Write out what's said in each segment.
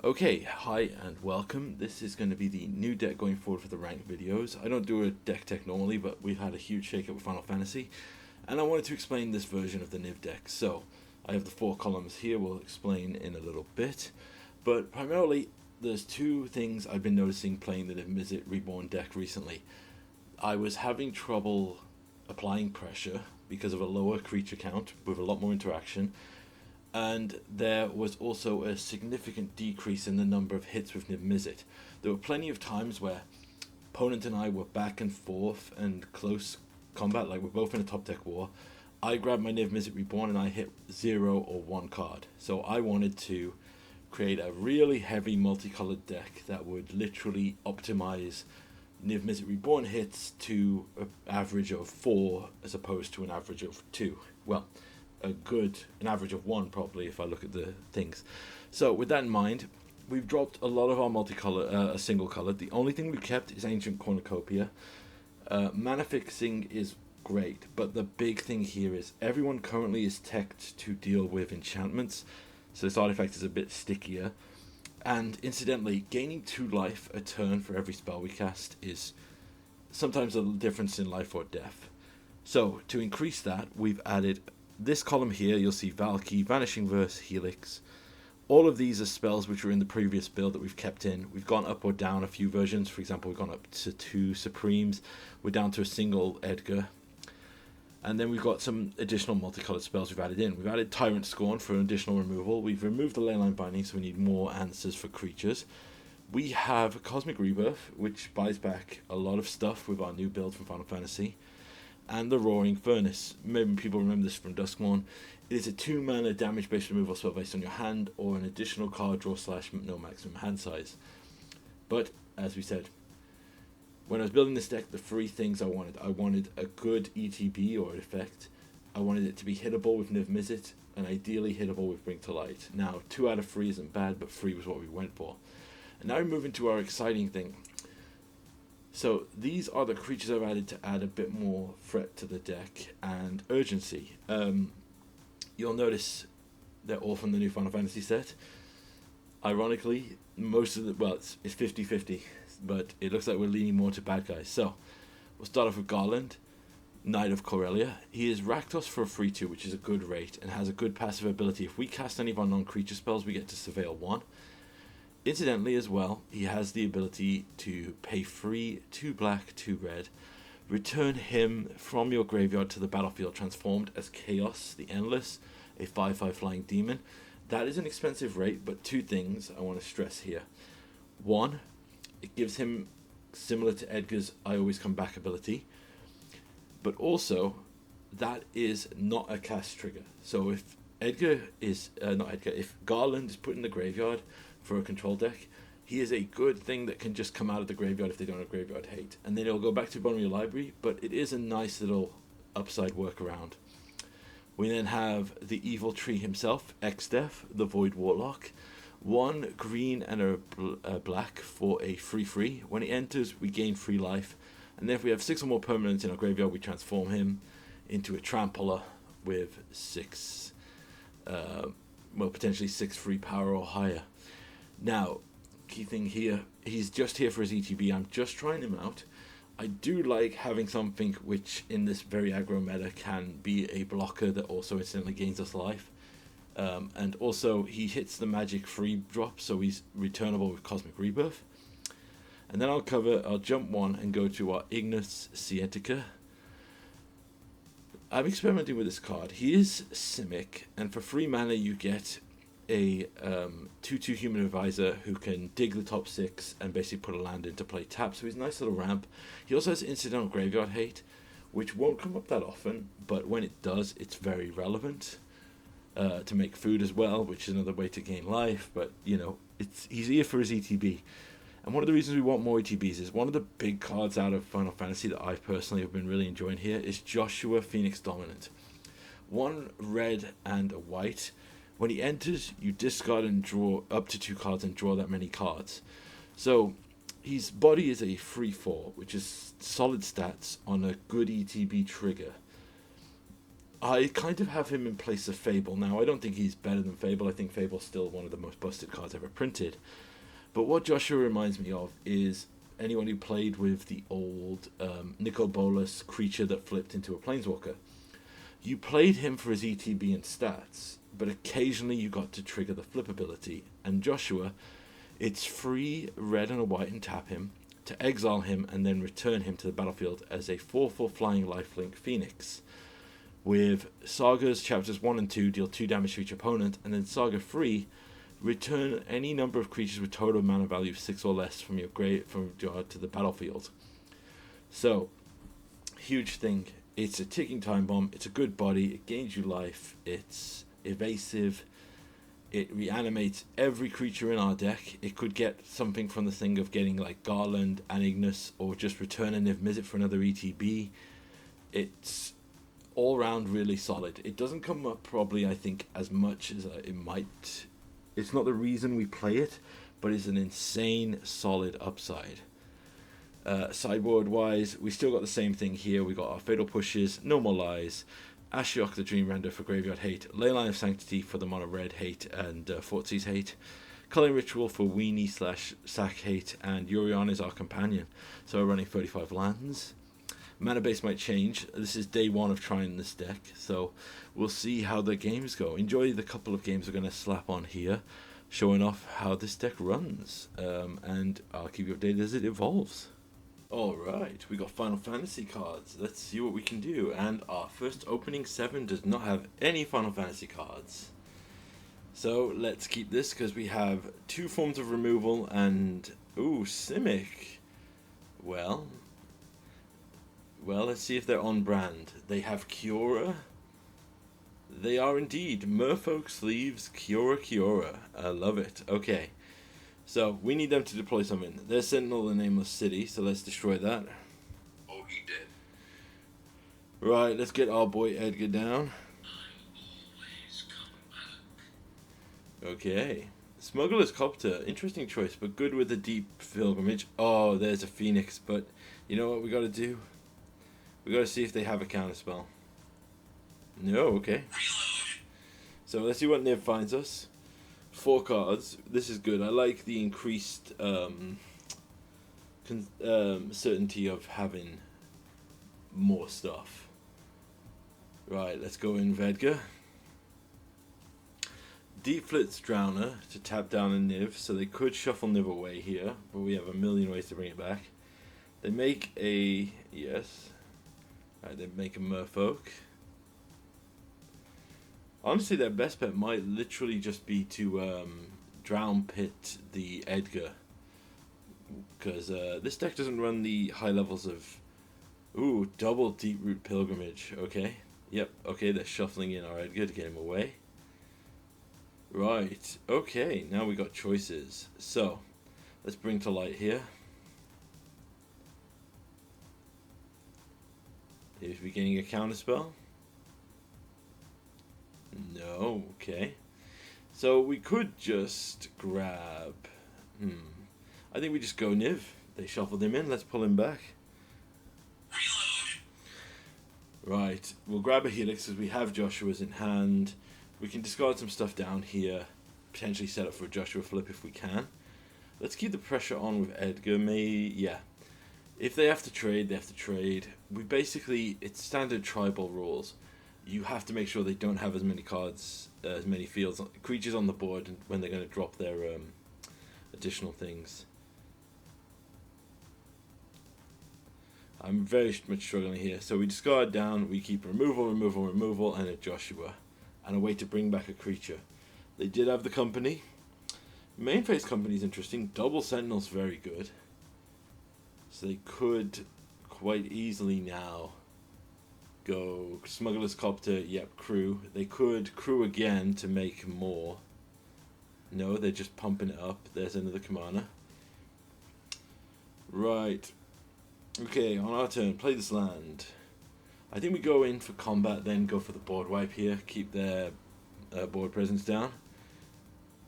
Okay, hi and welcome. This is going to be the new deck going forward for the ranked videos. I don't do a deck tech normally, but we've had a huge shakeup with Final Fantasy, and I wanted to explain this version of the Niv deck. So, I have the 4 columns here, we'll explain in a little bit. But primarily, there's 2 things I've been noticing playing the Niv Mizzet Reborn deck recently. I was having trouble applying pressure because of a lower creature count with a lot more interaction. And there was also a significant decrease in the number of hits with Niv Mizzet. There were plenty of times where opponent and I were back and forth and close combat, like we're both in a top deck war. I grabbed my Niv Mizzet Reborn and I hit 0 or 1 card. So I wanted to create a really heavy multicolored deck that would literally optimize Niv Mizzet Reborn hits to an average of 4 as opposed to an average of 2. Well, an average of 1 probably if I look at the things. So with that in mind, we've dropped a lot of our multicolor, single color. The only thing we kept is Ancient Cornucopia. Mana fixing is great, but the big thing here is everyone currently is teched to deal with enchantments, so this artifact is a bit stickier. And incidentally, gaining 2 life a turn for every spell we cast is sometimes a difference in life or death. So to increase that, we've added this column here. You'll see Valky, Vanishing Verse, Helix. All of these are spells which were in the previous build that we've kept in. We've gone up or down a few versions. For example, we've gone up to 2 Supremes. We're down to a single Edgar. And then we've got some additional multicolored spells we've added in. We've added Tyrant Scorn for an additional removal. We've removed the Leyline Binding, so we need more answers for creatures. We have Cosmic Rebirth, which buys back a lot of stuff with our new build from Final Fantasy. And the Roaring Furnace. Maybe people remember this from Duskmourn. It is a 2 mana damage based removal spell based on your hand or an additional card draw / no maximum hand size. But as we said, when I was building this deck, the 3 things I wanted a good ETB or effect. I wanted it to be hittable with Niv Mizzet and ideally hittable with Bring to Light. Now 2 out of 3 isn't bad, but 3 was what we went for. And now we move into our exciting thing. So these are the creatures I've added to add a bit more threat to the deck and urgency. You'll notice they're all from the new Final Fantasy set. Ironically, most of it's 50-50, but it looks like we're leaning more to bad guys. So we'll start off with Garland, Knight of Corellia. He is Rakdos for a 3/2, which is a good rate and has a good passive ability. If we cast any of our non-creature spells, we get to Surveil 1. Incidentally as well, he has the ability to pay 3, 2 black, 2 red, return him from your graveyard to the battlefield transformed as Chaos, the Endless, a 5/5 flying demon. That is an expensive rate, but 2 things I want to stress here. 1, it gives him, similar to Edgar's I Always Come Back ability, but also that is not a cast trigger. So if if Garland is put in the graveyard for a control deck, he is a good thing that can just come out of the graveyard if they don't have graveyard hate, and then it'll go back to the bottom of your library, but it is a nice little upside workaround. We then have the evil tree himself, Exdeath, the Void Warlock. 1 green and a black for a 3/3. When he enters, we gain 3 life, and then if we have 6 or more permanents in our graveyard, we transform him into a Trampler with 6, potentially 6 free power or higher. Now, key thing here, he's just here for his ETB. I'm just trying him out. I do like having something which in this very aggro meta can be a blocker that also instantly gains us life. And also he hits the magic free drop, so he's returnable with Cosmic Rebirth. And then I'll jump 1 and go to our Ignis Sciatica. I'm experimenting with this card. He is Simic, and for 3 mana you get a 2/2 human advisor who can dig the top 6 and basically put a land into play tap, so he's a nice little ramp. He also has incidental graveyard hate, which won't come up that often, but when it does, it's very relevant to make food as well, which is another way to gain life. But he's here for his ETB, and one of the reasons we want more ETBs is one of the big cards out of Final Fantasy that I personally have been really enjoying here is Joshua Phoenix Dominant. 1 red and a white. When he enters, you discard and draw up to 2 cards and draw that many cards. So his body is a 3/4, which is solid stats on a good ETB trigger. I kind of have him in place of Fable now. I don't think he's better than Fable. I think Fable's still one of the most busted cards ever printed. But what Joshua reminds me of is anyone who played with the old Nicol Bolas creature that flipped into a Planeswalker. You played him for his ETB and stats, but occasionally you got to trigger the flip ability. And Joshua, it's free red and a white and tap him to exile him and then return him to the battlefield as a 4/4 flying lifelink Phoenix. With Saga's chapters 1 and 2 deal 2 damage to each opponent, and then Saga 3 return any number of creatures with total mana value of 6 or less from your graveyard to the battlefield. So, huge thing. It's a ticking time bomb. It's a good body. It gains you life. It's evasive. It reanimates every creature in our deck. It could get something from the thing of getting like Garland and Ignis, or just return a Niv Mizzet for another ETB. It's all round really solid. It doesn't come up probably, I think, as much as it might. It's not the reason we play it, but it's an insane solid upside. Sideboard wise, we still got the same thing here. We got our Fatal Pushes, No More Lies, Ashiok the Dream Render for Graveyard Hate, Leyline of Sanctity for the Mono Red Hate and Fortseas Hate, Culling Ritual for Weenie/Sack Hate, and Yorion is our companion. So we're running 35 lands. Mana base might change. This is day one of trying this deck, so we'll see how the games go. Enjoy the couple of games we're going to slap on here, showing off how this deck runs, and I'll keep you updated as it evolves. Alright, we got Final Fantasy cards. Let's see what we can do. And our first opening 7 does not have any Final Fantasy cards. So let's keep this because we have 2 forms of removal and... Ooh, Simic. Well, let's see if they're on brand. They have Kiora. They are indeed. Merfolk Sleeves, Kiora. I love it. Okay. So, we need them to deploy something. They're Sentinel the Nameless City, so let's destroy that. Oh, he did. Right, let's get our boy Edgar down. Okay. Smuggler's Copter. Interesting choice, but good with a deep pilgrimage. Oh, there's a Phoenix, but you know what we gotta do? We gotta see if they have a counterspell. No, okay. So let's see what Niv finds us. 4 cards. This is good. I like the increased certainty of having more stuff. Right, let's go in Vedga. Deep Flitz Drowner to tap down a Niv, so they could shuffle Niv away here, but we have a million ways to bring it back. They make a... yes. Right, they make a Merfolk. Honestly, their best bet might literally just be to Drown Pit the Edgar. Because this deck doesn't run the high levels of... Ooh, double Deep Root Pilgrimage. Okay. Yep, okay, they're shuffling in our Edgar to get him away. Right, okay, now we got choices. So, let's bring to light here. Is we getting a counterspell? No, okay. So we could just grab... I think we just go Niv. They shuffled him in, let's pull him back. Right, we'll grab a Helix because we have Joshua's in hand. We can discard some stuff down here. Potentially set up for a Joshua flip if we can. Let's keep the pressure on with Edgar. Yeah. If they have to trade, they have to trade. We basically... it's standard tribal rules. You have to make sure they don't have as many cards, as many fields, creatures on the board when they're going to drop their additional things. I'm very much struggling here. So we discard down, we keep removal, and a Joshua. And a way to bring back a creature. They did have the Company. Main phase Company is interesting. Double Sentinel's very good. So they could quite easily now go Smuggler's Copter, yep, Crew. They could Crew again to make more. No, they're just pumping it up. There's another Commander. Right. Okay, on our turn, play this land. I think we go in for combat, then go for the board wipe here. Keep their board presence down.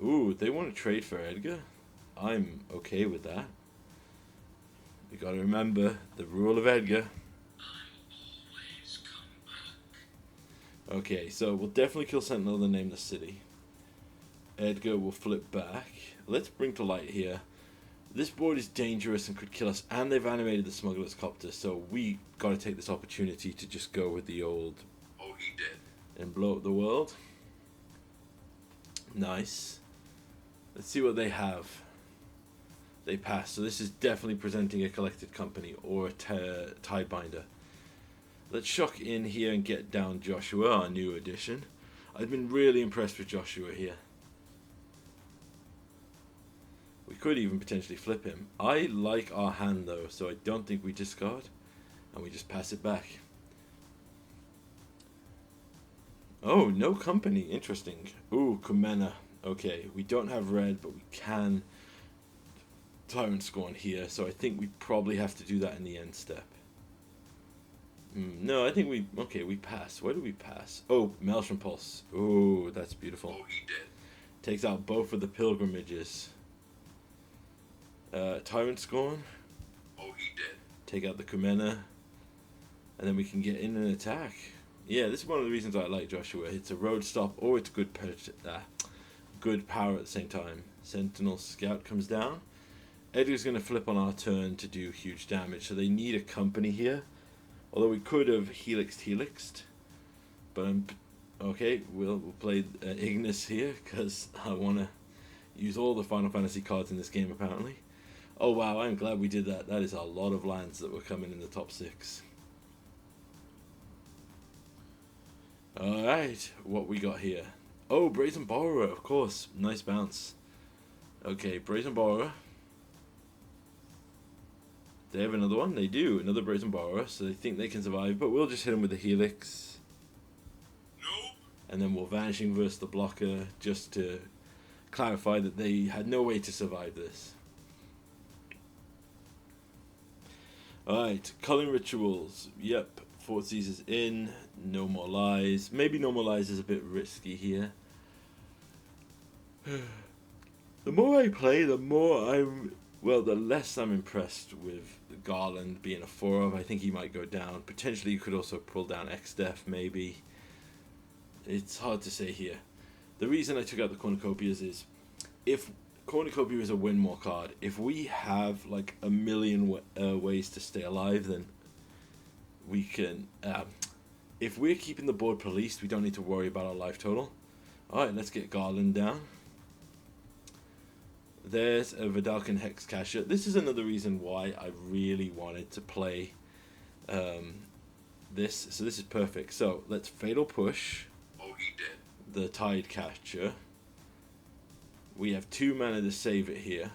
Ooh, they want to trade for Edgar. I'm okay with that. We gotta remember the rule of Edgar. Okay, so we'll definitely kill Sentinel and name the city. Edgar will flip back. Let's bring to light here. This board is dangerous and could kill us, and they've animated the Smuggler's Copter, so we gotta take this opportunity to just go with the old "oh, he did" and blow up the world. Nice. Let's see what they have. They pass, so this is definitely presenting a collected company or a Tidebinder. Let's shock in here and get down Joshua, our new addition. I've been really impressed with Joshua here. We could even potentially flip him. I like our hand though, so I don't think we discard. And we just pass it back. Oh, no company. Interesting. Ooh, Kumena. Okay, we don't have red, but we can Tyrant Scorn here, so I think we probably have to do that in the end step. No, I think we pass. Why do we pass? Oh, Maelstrom Pulse. Ooh, that's beautiful. Oh, he did. Takes out both of the pilgrimages. Tyrant Scorn. Oh, he did. Take out the Kumena. And then we can get in and attack. Yeah, this is one of the reasons I like Joshua. It's a road stop or it's good power at the same time. Sentinel Scout comes down. Edgar's going to flip on our turn to do huge damage, so they need a company here. Although we could have helixed. But okay, we'll play Ignis here, because I want to use all the Final Fantasy cards in this game apparently. Oh wow, I'm glad we did that. That is a lot of lands that were coming in the top 6. Alright, what we got here? Oh, Brazen Borrower, of course. Nice bounce. Okay, Brazen Borrower. They have another one? They do. Another Brazen Borrower, so they think they can survive, but we'll just hit them with the Helix. Nope. And then we'll Vanishing versus the blocker, just to clarify that they had no way to survive this. Alright, Culling Rituals. Yep, Fort Caesar's in. No More Lies. Maybe No More Lies is a bit risky here. The more I play, the less I'm impressed with Garland being a 4-of. I think he might go down. Potentially you could also pull down X-Def, maybe. It's hard to say here. The reason I took out the Cornucopias is, if Cornucopia is a win more card, if we have like a million ways to stay alive, then we can... if we're keeping the board policed, we don't need to worry about our life total. Alright, let's get Garland down. There's a Vidalcan Hexcacher. This is another reason why I really wanted to play this. So this is perfect. So let's Fatal Push. Oh, he did. The Tide Catcher. We have 2 mana to save it here.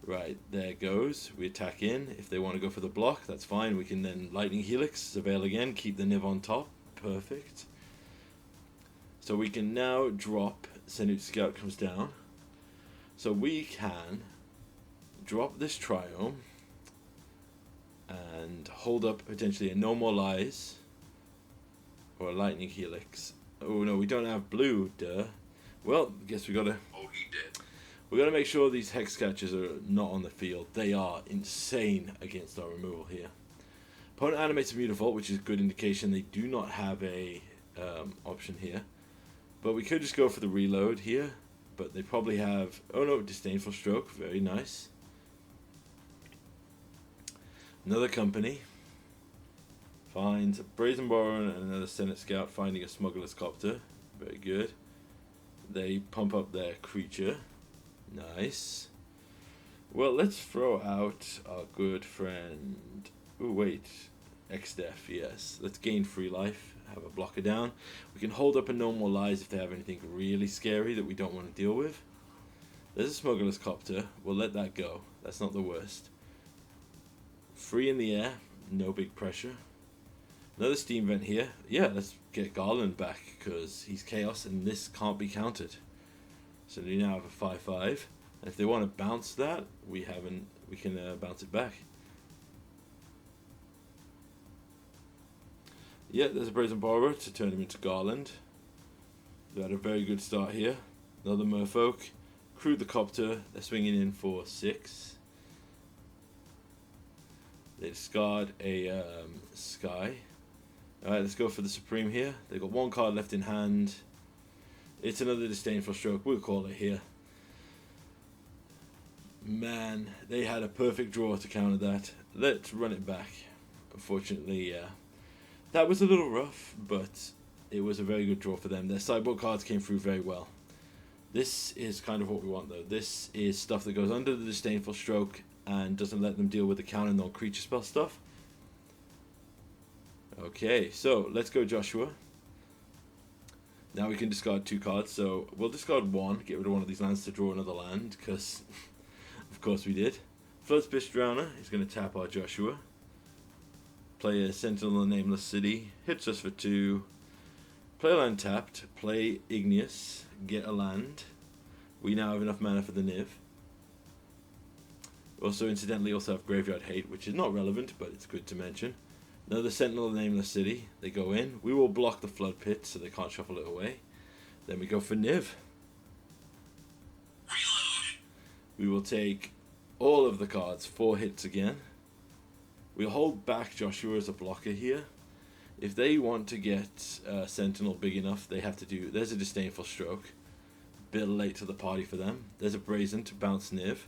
Right, there goes. We attack in. If they want to go for the block, that's fine. We can then Lightning Helix, Surveil again, keep the Niv on top. Perfect. So we can now drop Senute Scout comes down. So we can drop this Triome and hold up potentially a No More Lies or a Lightning Helix. Oh no, we don't have blue, duh. Well, guess we gotta... Oh, he did. We gotta make sure these Hex Catchers are not on the field. They are insane against our removal here. Opponent animates a Mutavault, which is a good indication they do not have a option here. But we could just go for the reload here. But they probably have... Oh no, Disdainful Stroke. Very nice. Another company. Finds a Brazen Borrower and another Senate Scout, finding a Smuggler's Copter. Very good. They pump up their creature. Nice. Well, let's throw out our good friend... Oh, wait. X-Def, yes. Let's gain free life. Have a blocker down. We can hold up a No More Lies if they have anything really scary that we don't want to deal with. There's a Smuggler's Copter. We'll let that go. That's not the worst. Free in the air. No big pressure. Another Steam Vent here. Yeah, let's get Garland back because he's Chaos and this can't be countered. So we now have a 5/5. And if they want to bounce that, we can bounce it back. Yeah, there's a Brazen Borrower to turn him into Garland. They had a very good start here. Another Merfolk. Crewed the Copter. They're swinging in for 6. They discard a Sky. Alright, let's go for the Supreme here. They've got one card left in hand. It's another Disdainful Stroke, we'll call it here. Man, they had a perfect draw to counter that. Let's run it back. Unfortunately, yeah. That was a little rough, but it was a very good draw for them. Their sideboard cards came through very well. This is kind of what we want, though. This is stuff that goes under the Disdainful Stroke and doesn't let them deal with the counter non-creature spell stuff. Okay, so let's go Joshua. Now we can discard 2 cards, so we'll discard 1, get rid of one of these lands to draw another land, because of course we did. Floodspitch Drowner is going to tap our Joshua. Play a Sentinel in the Nameless City, hits us for 2. Play a land tapped, play Igneous, get a land. We now have enough mana for the Niv. Also, incidentally, also have Graveyard Hate, which is not relevant, but it's good to mention. Another Sentinel of the Nameless City. They go in. We will block the Flood Pit so they can't shuffle it away. Then we go for Niv. Reload. We will take all of the cards, 4 hits again. We'll hold back Joshua as a blocker here. If they want to get Sentinel big enough, they have to do... There's a Disdainful Stroke. Bit late to the party for them. There's a Brazen to bounce Niv.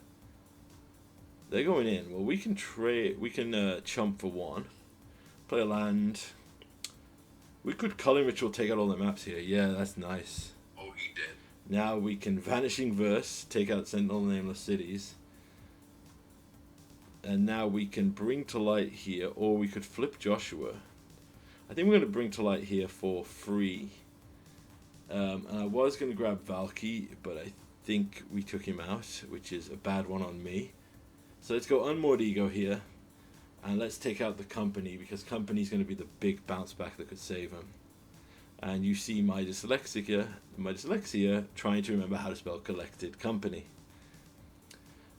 They're going in. Well, we can trade. We can chump for 1. Play a land. We could Culling Ritual, take out all the maps here. Yeah, that's nice. Oh, he did. Now we can Vanishing Verse, take out Sentinel Nameless Cities. And now we can Bring to Light here, or we could flip Joshua. I think we're going to Bring to Light here for free. And I was going to grab Valky, but I think we took him out, which is a bad one on me. So let's go Unmoored Ego here. And let's take out the Company, because Company is going to be the big bounce back that could save him. And you see my dyslexia trying to remember how to spell Collected Company.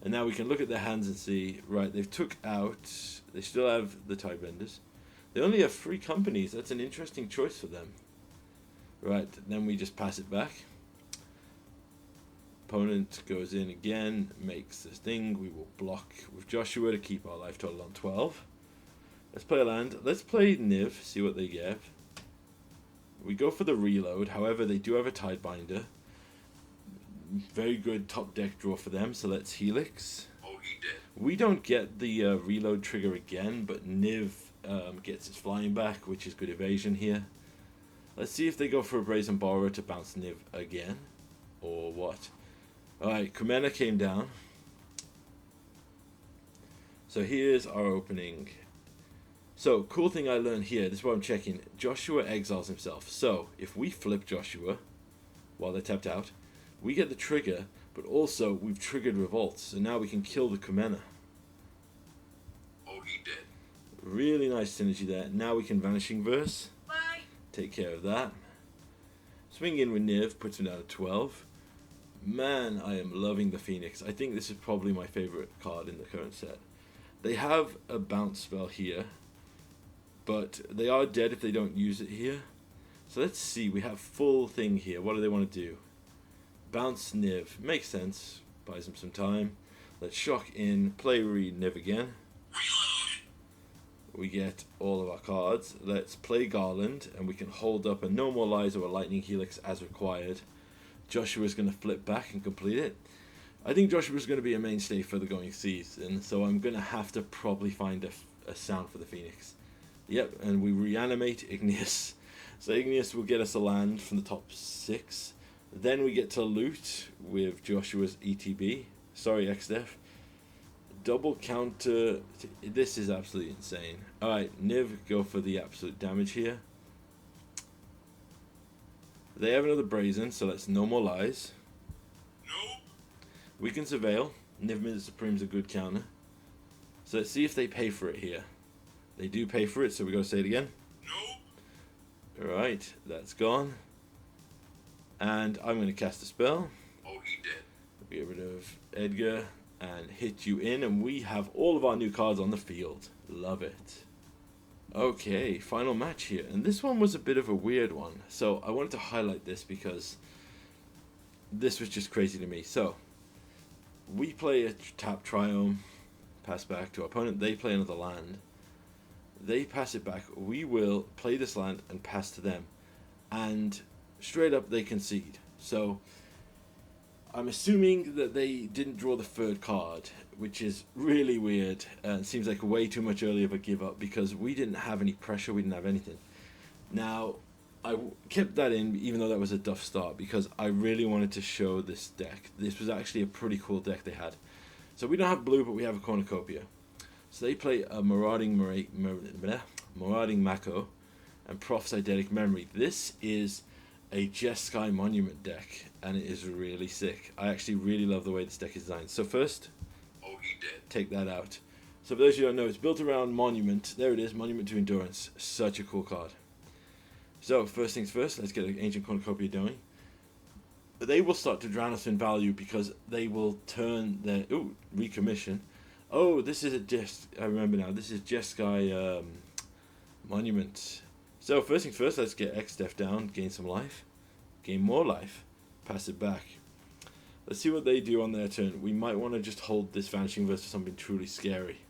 And now we can look at their hands and see, right, they've took out, they still have the Tidebenders. They only have 3 Companies. That's an interesting choice for them. Right, then we just pass it back. Opponent goes in again, makes this thing. We will block with Joshua to keep our life total on 12. Let's play a land. Let's play Niv, see what they get. We go for the reload. However, they do have a Tidebinder. Very good top deck draw for them, so let's Helix. Oh, he did. We don't get the reload trigger again, but Niv gets its flying back, which is good evasion here. Let's see if they go for a Brazen Borrower to bounce Niv again, or what. Alright, Kumena came down. So here's our opening. So, cool thing I learned here, this is what I'm checking. Joshua exiles himself. So, if we flip Joshua while they're tapped out, we get the trigger, but also we've triggered Revolt. So now we can kill the Kumena. Oh, he did. Really nice synergy there. Now we can Vanishing Verse. Bye. Take care of that. Swing in with Niv, puts him down to 12. Man, I am loving the Phoenix. I think this is probably my favorite card in the current set. They have a bounce spell here, but they are dead if they don't use it here. So let's see, we have full thing here. What do they want to do? Bounce Niv. Makes sense. Buys them some time. Let's shock in, play Niv again. Reload. We get all of our cards. Let's play Garland, and we can hold up a No More Lies or a Lightning Helix as required. Joshua's going to flip back and complete it. I think Joshua's going to be a mainstay for the going season, so I'm going to have to probably find a sound for the Phoenix. Yep, and we reanimate Igneous. So Igneous will get us a land from the top 6. Then we get to loot with Joshua's ETB. Sorry, XDef. Double counter. This is absolutely insane. Alright, Niv, go for the absolute damage here. They have another Brazen, so let's No More Lies. No. We can Surveil. Niv Mid Supreme's a good counter. So let's see if they pay for it here. They do pay for it, so we gotta say it again. No. Alright, that's gone. And I'm gonna cast a spell. Oh, he did. Get rid of Edgar and hit you in, and we have all of our new cards on the field. Love it. Okay, final match here, and this one was a bit of a weird one, so I wanted to highlight this because this was just crazy to me. So we play a tap Triome, pass back to our opponent. They play another land. They pass it back. We will play this land and pass to them. And straight up they concede. So I'm assuming that they didn't draw the third card, which is really weird. It seems like way too much early of a give up because we didn't have any pressure, we didn't have anything. Now, I kept that in even though that was a tough start because I really wanted to show this deck. This was actually a pretty cool deck they had. So we don't have blue, but we have a cornucopia. So they play a Marauding Mako and Proph's Eidetic Memory. This is a Jeskai Monument deck, and it is really sick. I actually really love the way this deck is designed. So first, Oh, he did. take that out. So for those of you who don't know, it's built around Monument. There it is, Monument to Endurance. Such a cool card. So first things first, let's get an Ancient Cornucopia going. They will start to drown us in value because they will turn their... Ooh, recommission. Oh, this is I remember now. This is Jeskai Monument. So first things first, let's get X-Def down, gain some life. Gain more life. Pass it back. Let's see what they do on their turn. We might want to just hold this Vanishing Verse for something truly scary.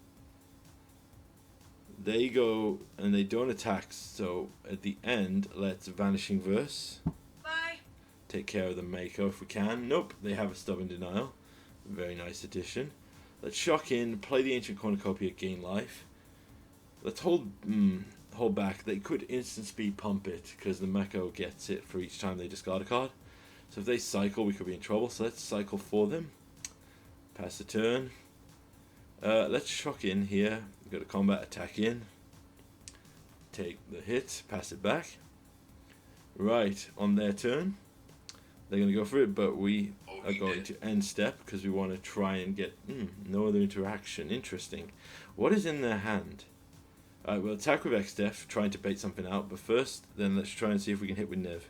They go and they don't attack, so at the end, let's Vanishing Verse. Bye. Take care of the Mako if we can. Nope, they have a Stubborn Denial. Very nice addition. Let's shock in, play the Ancient Cornucopia, gain life. Let's hold back. They could instant speed pump it because the Mako gets it for each time they discard a card. So if they cycle, we could be in trouble. So let's cycle for them. Pass the turn. Let's shock in here. We've got a combat attack in. Take the hit. Pass it back. Right, on their turn. They're going to go for it, but we are going to end step because we want to try and get no other interaction. Interesting. What is in their hand? Alright, we'll attack with X-Def, trying to bait something out, but first, then let's try and see if we can hit with Niv.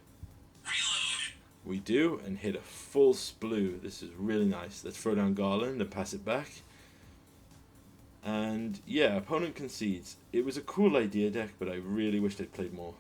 Reload. We do, and hit a full sploo. This is really nice. Let's throw down Garland and pass it back. And yeah, opponent concedes. It was a cool idea deck, but I really wish they'd played more.